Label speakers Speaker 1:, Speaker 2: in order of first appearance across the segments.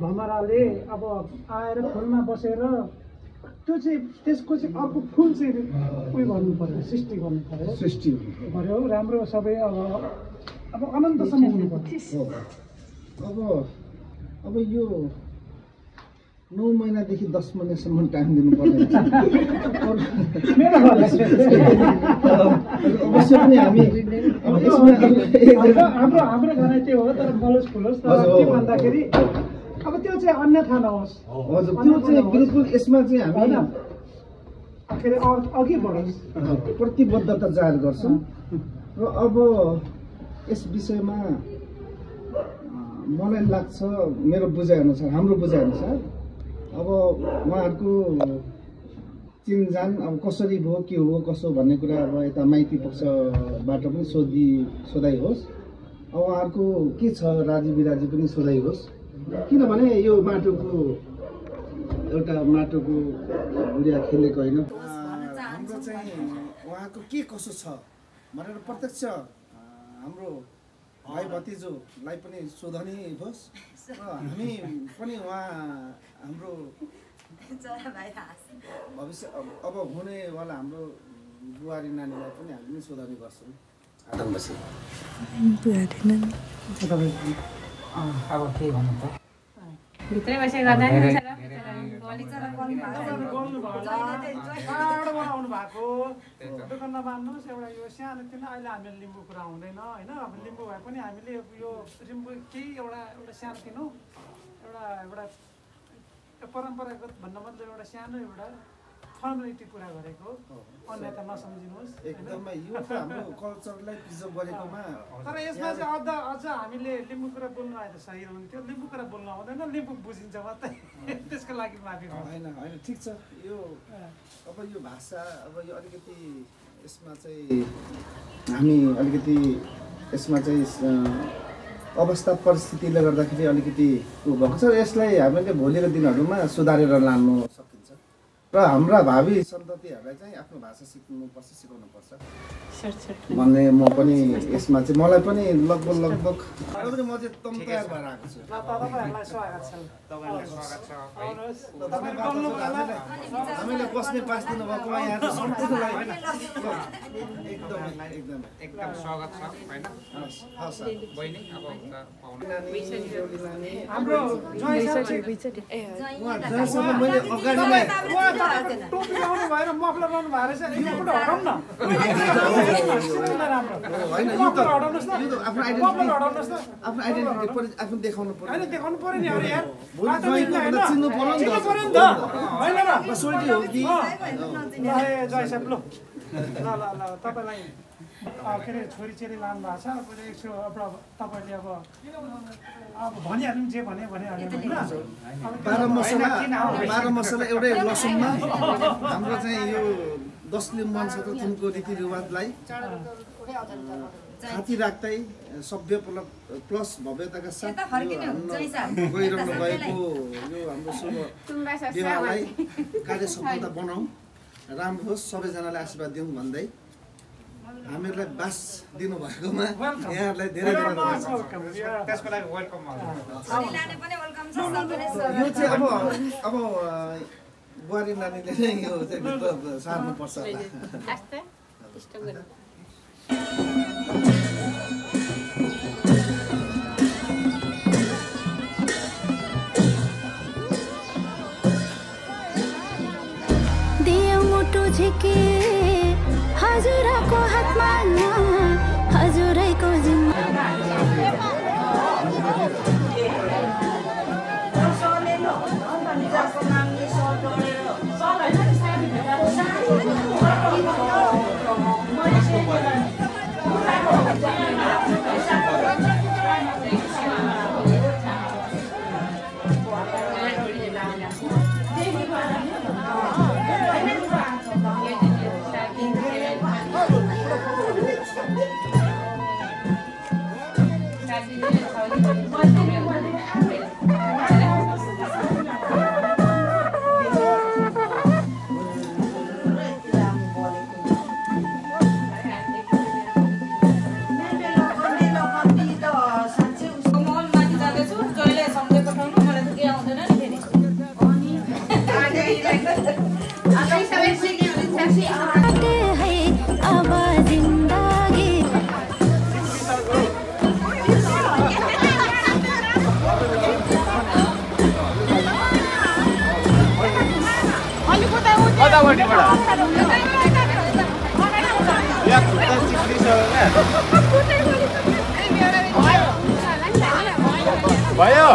Speaker 1: भमराले अब आएर फुलमा बसेर त्यो चाहिँ त्यसको चाहिँ अर्को फुल चाहिँ उयो गर्नु पर्यो, सृष्टि गर्नु पर्यो,
Speaker 2: सृष्टि
Speaker 1: गर्यो राम्रो सबै अब अनन्तसम्म हुनु पर्यो।
Speaker 2: अब यो 9 महिनादेखि 10 महिनासम्म टाइम दिनुपर्ने अवश्य पनि हामी
Speaker 1: हाम्रो भनाइ त्यो हो। तर मलोस फुलोस् तर के भन्दाखेरि अब त्यो चाहिँ अन्यथा नहोस्।
Speaker 2: हजुर त्यो चाहिँ बिल्कुल यसमा चाहिँ हामी
Speaker 1: अघि बढोस्,
Speaker 2: प्रतिबद्धता जाहेर गर्छौँ। र अब यस विषयमा मलाई लाग्छ, मेरो बुझाइअनुसार, हाम्रो बुझाइअनुसार अब उहाँहरूको चिनजान अब कसरी भयो, के हो, कसो भन्ने कुरा अब यता माइती पक्षबाट पनि सोधाइ होस्, अब उहाँहरूको के छ राजी बिराजी पनि सोधाइ होस्। किनभने यो एउटा माटोको गुडिया खेलेको होइन, हाम्रो चाहिँ उहाँको के कसो छ भनेर प्रत्यक्ष हाम्रो भाइ भतिजोलाई पनि सोधनी होस् र हामी पनि उहाँ हाम्रो भविष्य अब हुनेवाला हाम्रो बुहारी नानीलाई पनि हामी सोधनी गर्छौँ। आदमबासी
Speaker 3: बुहारी नानी
Speaker 4: अब के भन्नु त
Speaker 5: भित्रै बसेर गर्दा नि
Speaker 1: बनाउनु भएको दुःख नमान्नुहोस्। एउटा यो सानो किन अहिले हामीले लिम्बू कुरा हुँदैन होइन। अब लिम्बू भए पनि हामीले यो लिम्बू केही एउटा सानो किनौँ, एउटा परम्परागत भन्न मतलब एउटा सानो एउटा फर्मालिटी पुरा गरेको, अन्यथा नसम्झिनुहोस्।
Speaker 2: एकदमै यो त हाम्रो कल्चरलाई प्रिजर्भ गरेकोमा।
Speaker 1: तर यसमा चाहिँ अझ हामीले लिम्बू कुरा बोल्नु आए त सही हुन्थ्यो। लिम्बू कुरा बोल्नु आउँदैन, लिम्बू बुझिन्छ मात्रै, त्यसको लागि माफी।
Speaker 2: होइन ठिक छ। यो अब यो भाषा अब यो अलिकति यसमा चाहिँ हामी अलिकति यसमा चाहिँ अवस्था परिस्थितिले गर्दाखेरि अलिकति उ भएको छ। यसलाई हामीले भोलिको दिनहरूमा सुधारेर लानु सकिन्छ र हाम्रा भावी सन्ततिहरूलाई चाहिँ आफ्नो भाषा सिक्नुपर्छ, सिकाउनुपर्छ भन्ने म पनि यसमा चाहिँ मलाई पनि लगभग म चाहिँ एकदम तयार भएर आएको छु।
Speaker 1: तपाईँहरूलाई स्वागत छ।
Speaker 2: हामीले बस्ने पास दिनुभएको यहाँ सम्पूर्णलाई
Speaker 4: एकदम स्वागत छ हैन।
Speaker 2: हस्
Speaker 4: बहिनी अब
Speaker 1: हाम्रो
Speaker 2: मैले अगाडिलाई
Speaker 1: टोपी लाउनु भएर मफलर लाउनु भएर चाहिँ यो पनि हटाउँ न।
Speaker 2: होइन यो त आफ्नो आइडेन्टिटी आफ्नो देखाउनु पर्यो।
Speaker 1: होइन देखाउनु पर्यो नि अरे यार,
Speaker 2: चिन्नु पर्यो नि त
Speaker 1: होइन र
Speaker 2: सोल्टी हो कि
Speaker 1: जय साहब ल तपाईँलाई के अरे छोरी चेली लानु भएको छ। अब एकछिन अब तपाईँले अब भनिहाल्नु जे भनिहाल्नु
Speaker 2: बाह्र मसला एउटै लसुनमा हाम्रो चाहिँ यो 10 लिम्बू वंशको थुमको रीतिरिवाजलाई खाती राख्दै सभ्य प्लस भव्यताका साथ गइरहनु भएको यो हाम्रो शुभ विवाहलाई कार्य सफलता बनाऊ, राम्रो होस्, सबैजनालाई आशीर्वाद दिउँ भन्दै हामीहरूलाई बास दिनुभएकोमा यहाँहरूलाई धेरै धेरै धन्यवाद।
Speaker 4: त्यसको लागि वेलकम।
Speaker 2: यो चाहिँ अब बुहारी नानीले नै यो चाहिँ सार्नुपर्छ होला।
Speaker 3: झिके हजुरको हातमा हजुरैको जिम्मा
Speaker 6: भयो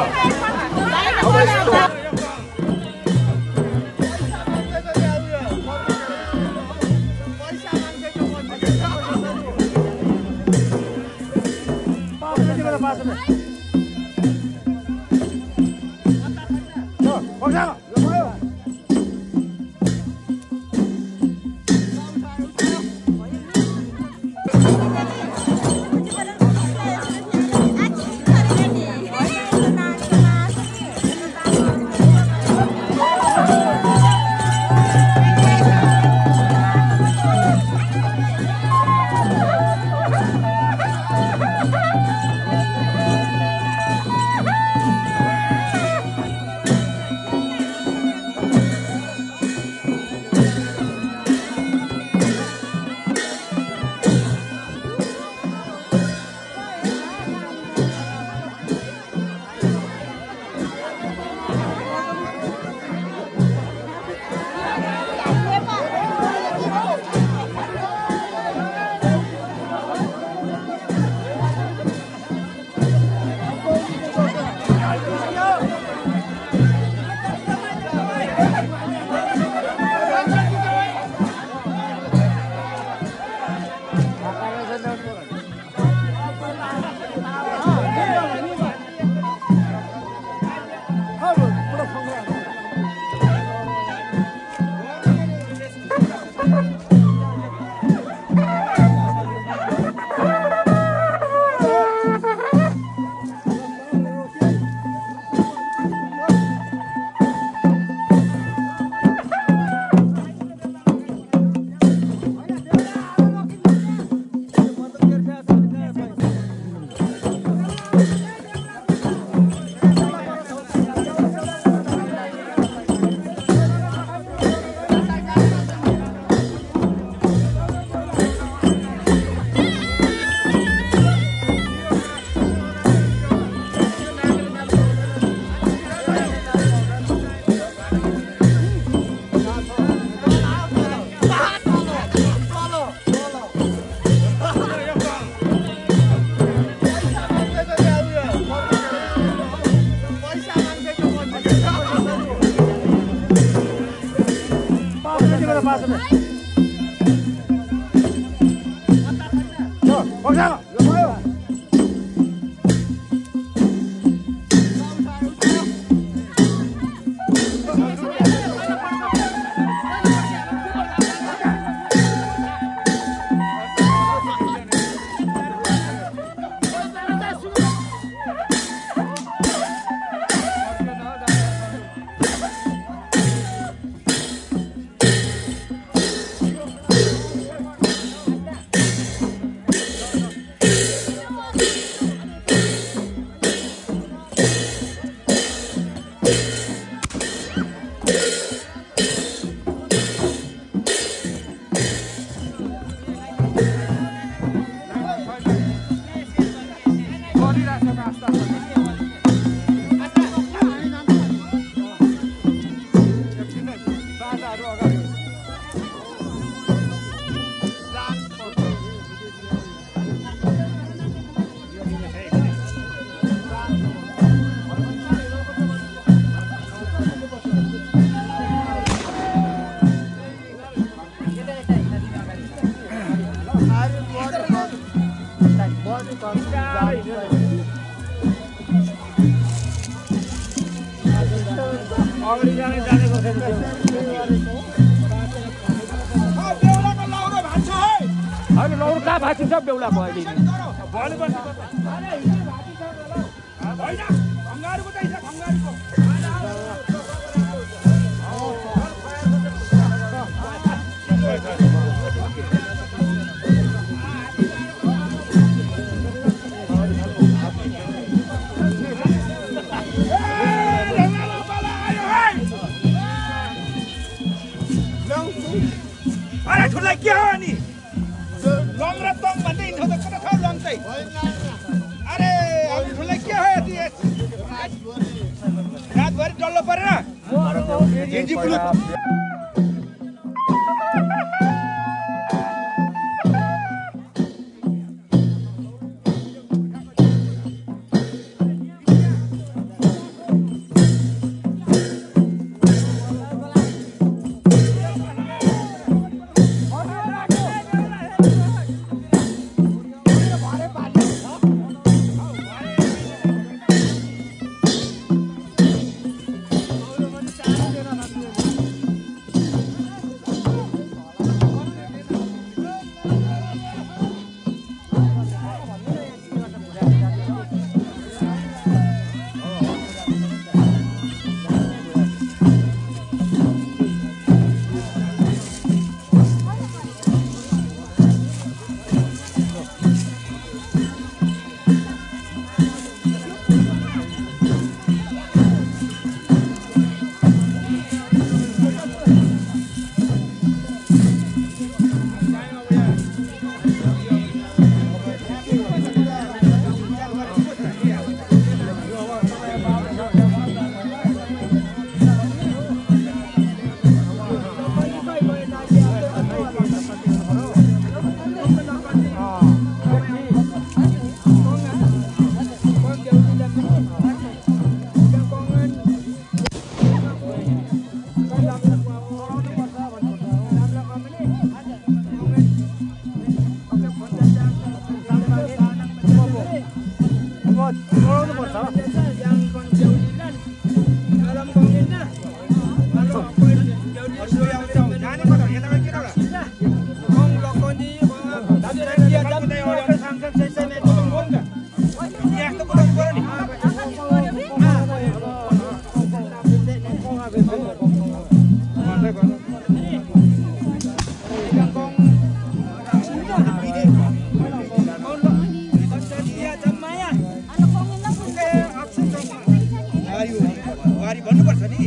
Speaker 6: बुहारी भन्नुपर्छ नि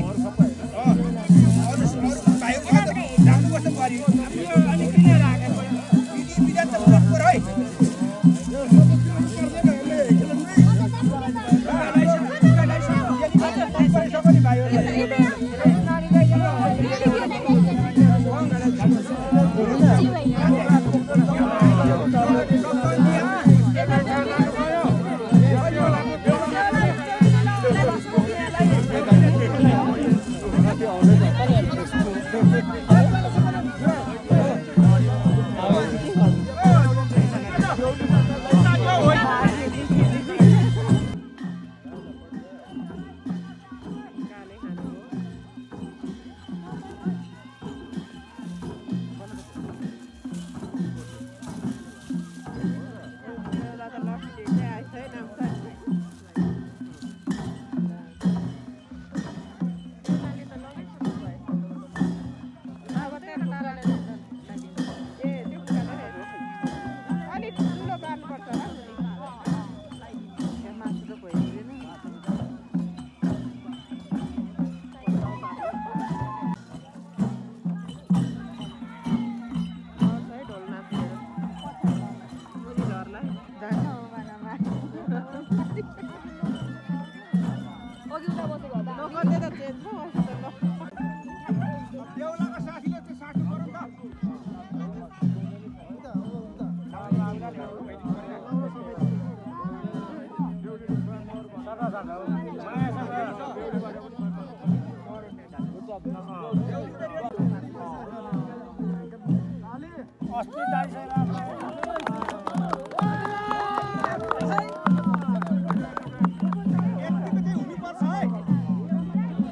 Speaker 6: जानुपर्छ बुहारी अनि किन राखेको विधान त बोल्नु पर्यो है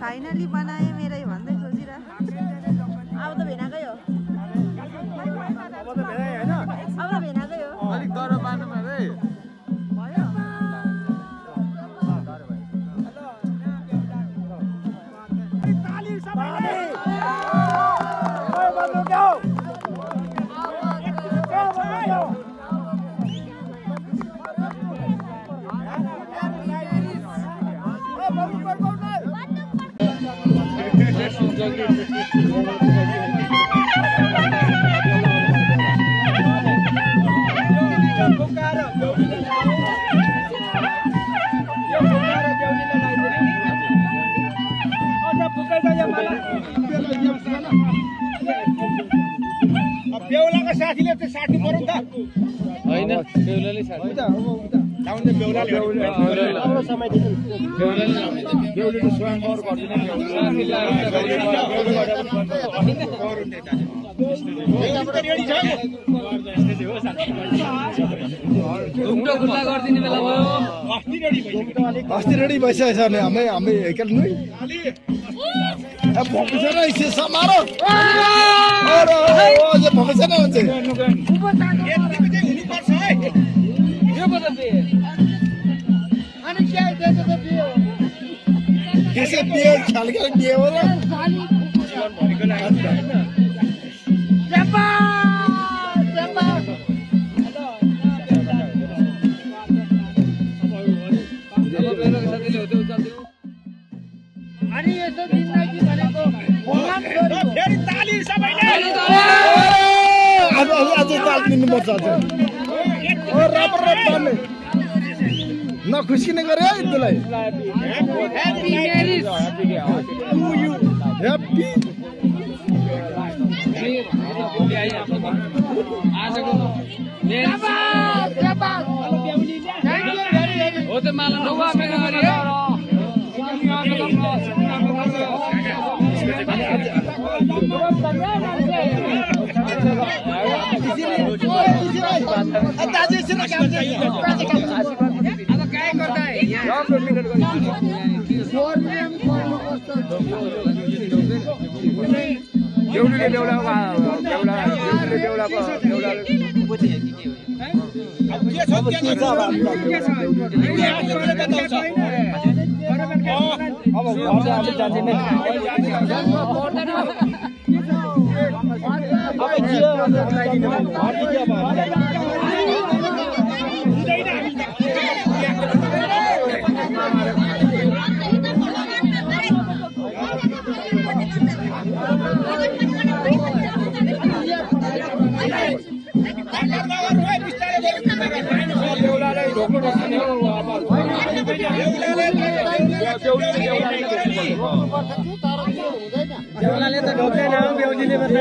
Speaker 7: फाइनली बनाए मेरै भन्दै सोचिरहेको अब त भेनाकै हो अब त भेनाकै हो
Speaker 2: अलिक डर बाँड्नुमा रे
Speaker 7: भयो
Speaker 6: बेहुलाको साथीले त साट्नु पर्यो त
Speaker 8: हैन बेहुलाले साट्नु
Speaker 6: लाउने बेहुलाले
Speaker 8: बेहुलाले स्वयं गौर गर्दिन घुम्टो खुल्ला गरिदिने बेला भयो
Speaker 2: अस्ति रेडी भइसकेको छ नि हामी एकल नै भोकसेर इसे समारो अरे ओ जे भोकसेर हुन्छ
Speaker 6: यतिको चाहिँ हुनुपर्छ है
Speaker 8: यो पो त बे
Speaker 6: अनि के दिएको त बियो
Speaker 2: त्यसै बियो छालके बियो हो र
Speaker 6: जीवन भरिको लागि
Speaker 7: जपा जपा
Speaker 8: अब बेलुका साथीले होते उचाल्दिनु
Speaker 6: अनि यसो जिन्दगी भनेको फेरि ताली सबैले
Speaker 2: आज ताल दिनुपर्छ अझ ओ राम्रो ताल्ने नखुस्किने गरे है त्यसलाई
Speaker 6: ह्यापी म्यारिज
Speaker 2: ह्यापी
Speaker 8: आजको हो त माला नौवा मेगा गरी अब काय गर्दा
Speaker 6: देउलीले देउलाको
Speaker 8: बेहुलाले त ढोक्दैन बेहुलीले मात्र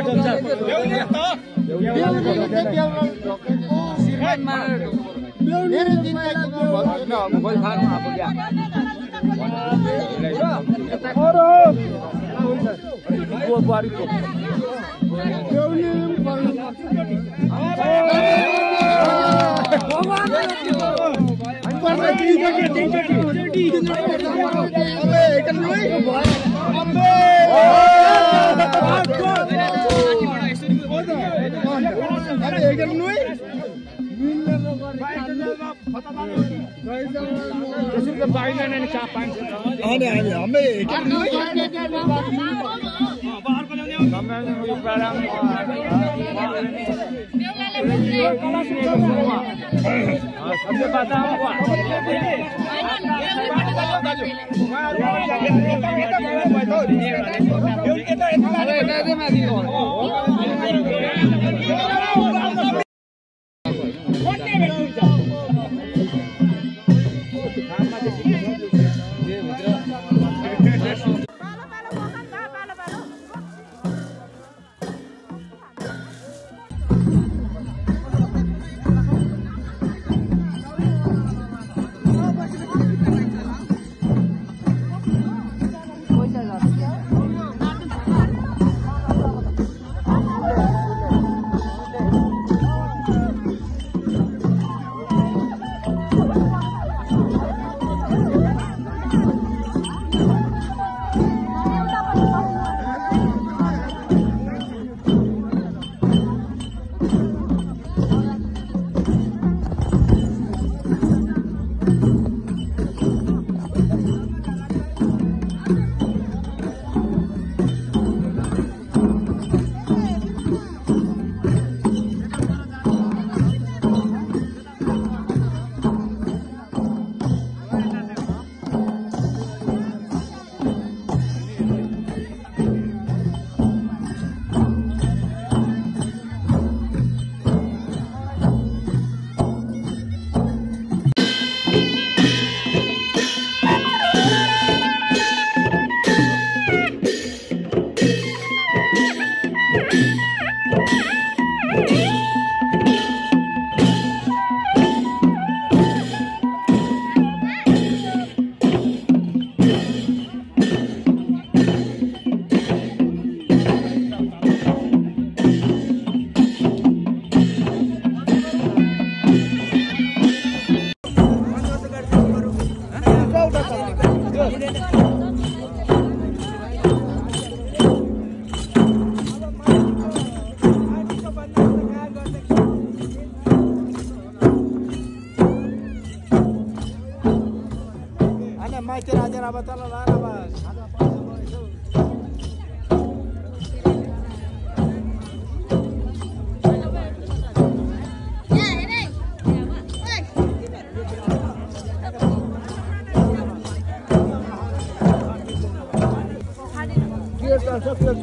Speaker 8: ढोक्छ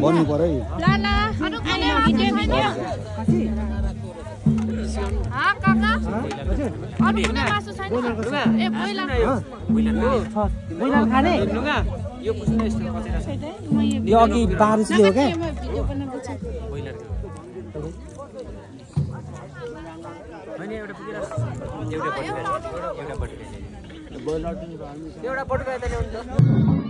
Speaker 2: भन्नु पर्यो
Speaker 9: यो अघि बारिसले हो क्या
Speaker 8: एउटा पटुका यता ल्याउनु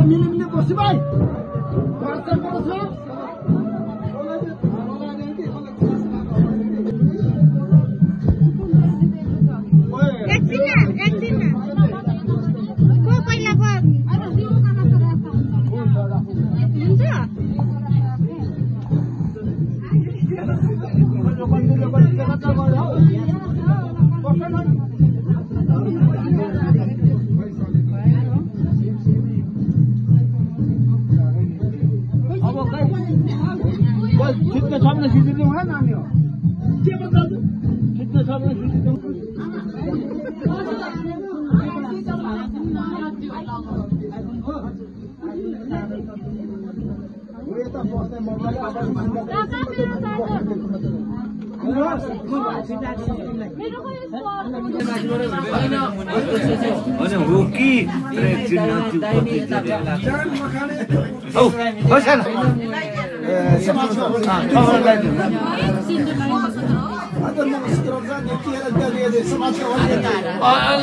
Speaker 2: मिलिमिली बस्छु भाइ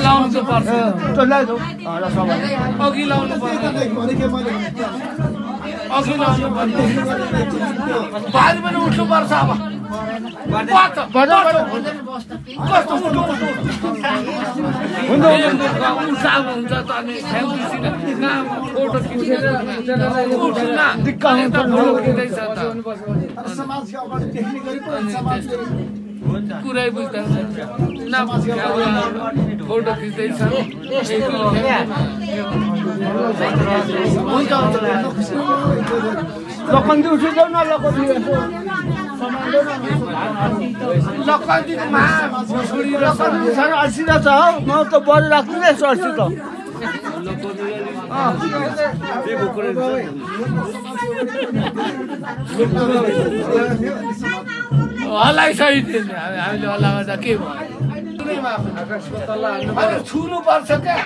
Speaker 6: लाउनु चाहिँ पर्छ अघि लाउनु पर्छ अघि लाउनु पर्छ बारी पनि उठ्नु पर्छ अब कस्तो उठ्नु हुन्छ त अनि फोटो खिचेर कुरै बुझ्दैन फोटो खिच्दैछ
Speaker 8: लखनजी उठिदेऊ न
Speaker 6: लखनजीमा
Speaker 8: अल्छिरहेछ हौ म त बरु राख्नु नै यसो अल्छी त
Speaker 6: हल्लाइसहिदिन्छ हामीले हल्लामा त के भयो छुनु पर्छ क्या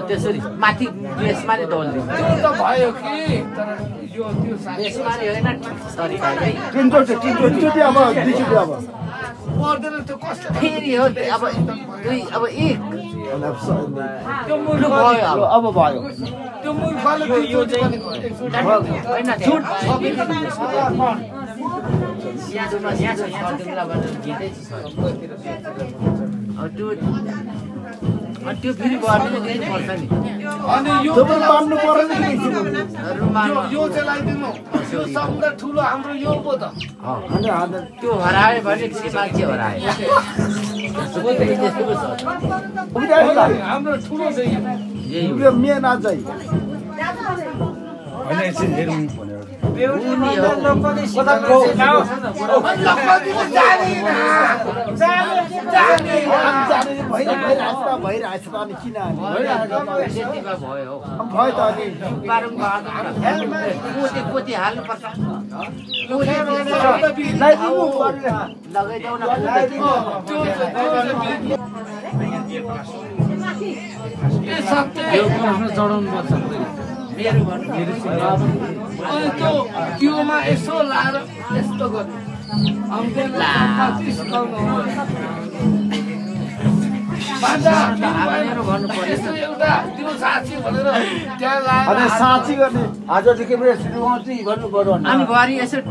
Speaker 9: त्यसरी माथि बेसमा नै दौड्ने
Speaker 6: त्यो त भयो कि तर यो त्यो
Speaker 9: बेसमा नै होइन सरी
Speaker 2: तिनचोटि अब दुईचोटि अब
Speaker 6: पर्दैन त्यो कस्तो
Speaker 9: फेरि हो अब दुई अब एक
Speaker 6: त्यो मुर्ख
Speaker 9: भयो
Speaker 2: अब भयो
Speaker 6: त्यो मूर्खले यो चाहिँ
Speaker 9: होइन छुट यहाँ छ सर्दिउँलाबाट गीतै छ त्यो फेरि गर्ने दिनुपर्छ नि
Speaker 6: अनि यो
Speaker 2: मान्नु पर्यो नि
Speaker 6: यो चाहिँ लगाइदिनु यो सबभन्दा ठुलो हाम्रो यो पो त
Speaker 9: त्यो हरायो भने फेरि मान्छे हरायो
Speaker 6: हाम्रो ठुलो चाहिँ
Speaker 2: यो मेन चाहिँ
Speaker 9: पोती हाल्नुपर्छ लगाइदेऊ न
Speaker 6: चढाउनु पर्छ अनि त्योमा यसो लाएर यस्तो गर्नु एउटा त्यो साँची भनेर त्यहाँ लाएर
Speaker 2: साँची गर्ने आजदेखि गर्नु पर्यो
Speaker 9: अनि घरि यसो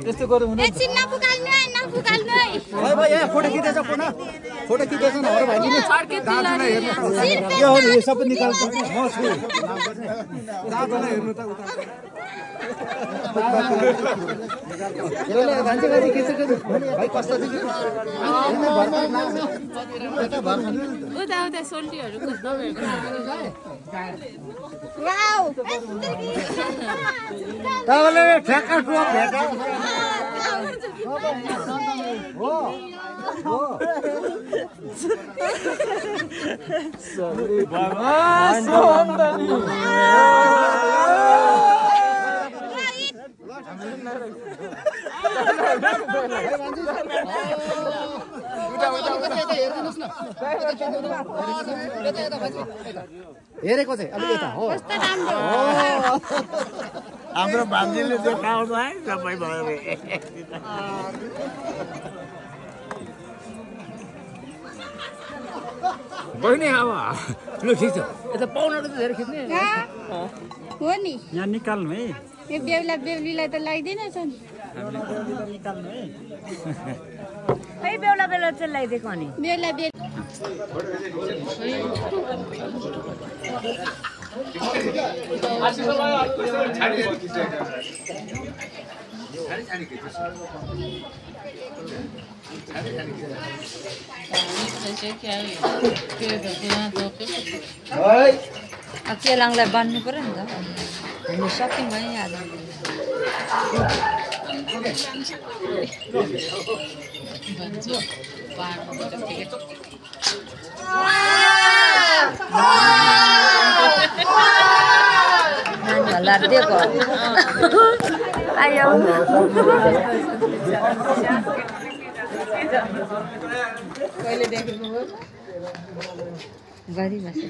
Speaker 2: त्यस्तो गर्नु हुँदैन
Speaker 3: एकछिन नपुगाल्नु है
Speaker 2: यहाँ फोटो खिचेछ फोटो खिचेछ न अरू भाइले दाजुलाई हेर्नु के हो यो सबै निकाल्छ म छु दाजुलाई हेर्नु त उता भाइ कस्तो
Speaker 5: उता उता सोल्टीहरू
Speaker 8: तपाईँले ठ्याक्क टुवा भेट
Speaker 2: हेरेको चाहिँ अलि यता हो
Speaker 8: हाम्रो भान्जीले देखाउनु है सबै भयो बहिनी अब ल खिच्छ यता पाउनाले त धेरै खिच्ने
Speaker 3: हो नि
Speaker 8: यहाँ निकाल्नु है
Speaker 3: यो बेहुला बेहुलीलाई त लाग्दैन छ नि
Speaker 8: निकाल्नु है
Speaker 7: खै बेहुला बेहुला चाहिँ लगाइदिएको अनि
Speaker 3: बेहुला
Speaker 7: अब चेलाङलाई बान्नु पर्यो नि त हिँड्नु सक्यौँ है आज नानीहरूलाई दिएको आयो
Speaker 5: कहिले देखेको हो
Speaker 7: गरिबस्छ